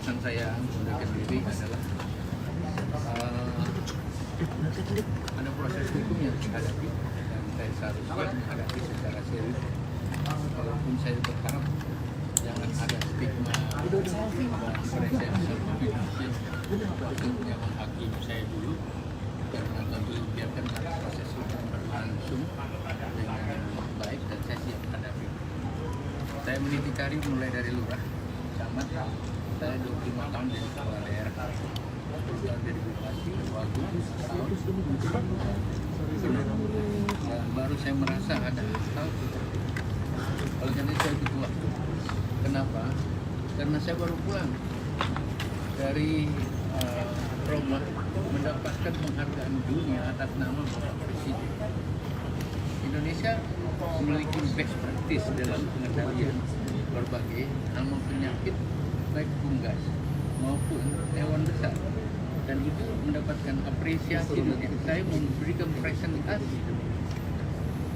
alasan saya mengundurkan diri adalah ada proses hukum yang dihadapi dan saya seharusnya menghadapi secara serius. Walaupun saya berharap jangan ada stigma dan persepsi untuk yang hakim saya dulu, karena tentu biarkan proses hukum berlangsung dengan baik dan saya siap hadapi. Saya meniti karir mulai dari lurah, camat. Saya 25 tahun jadi kepala daerah, 10 tahun jadi bupati, wagub, tahun. Dan baru saya merasa ada hal seperti itu. Oleh karena itu saya butuh waktu. Kenapa? Karena saya baru pulang dari Roma mendapatkan penghargaan dunia atas nama Bapak Presiden. Indonesia memiliki best practice dalam pengendalian berbagai hama penyakit baik unggas maupun hewan besar, dan itu mendapatkan apresiasi dunia. Saya memberikan presentasi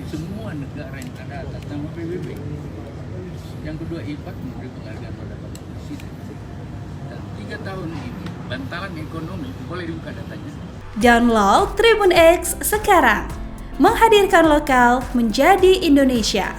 di semua negara yang ada atas nama PBB. Yang kedua, IPAT memberi penghargaan pada Bapak Presiden. Dan 3 tahun ini bantalan ekonomi, boleh dibuka datanya. Download Tribun X sekarang, menghadirkan lokal menjadi Indonesia.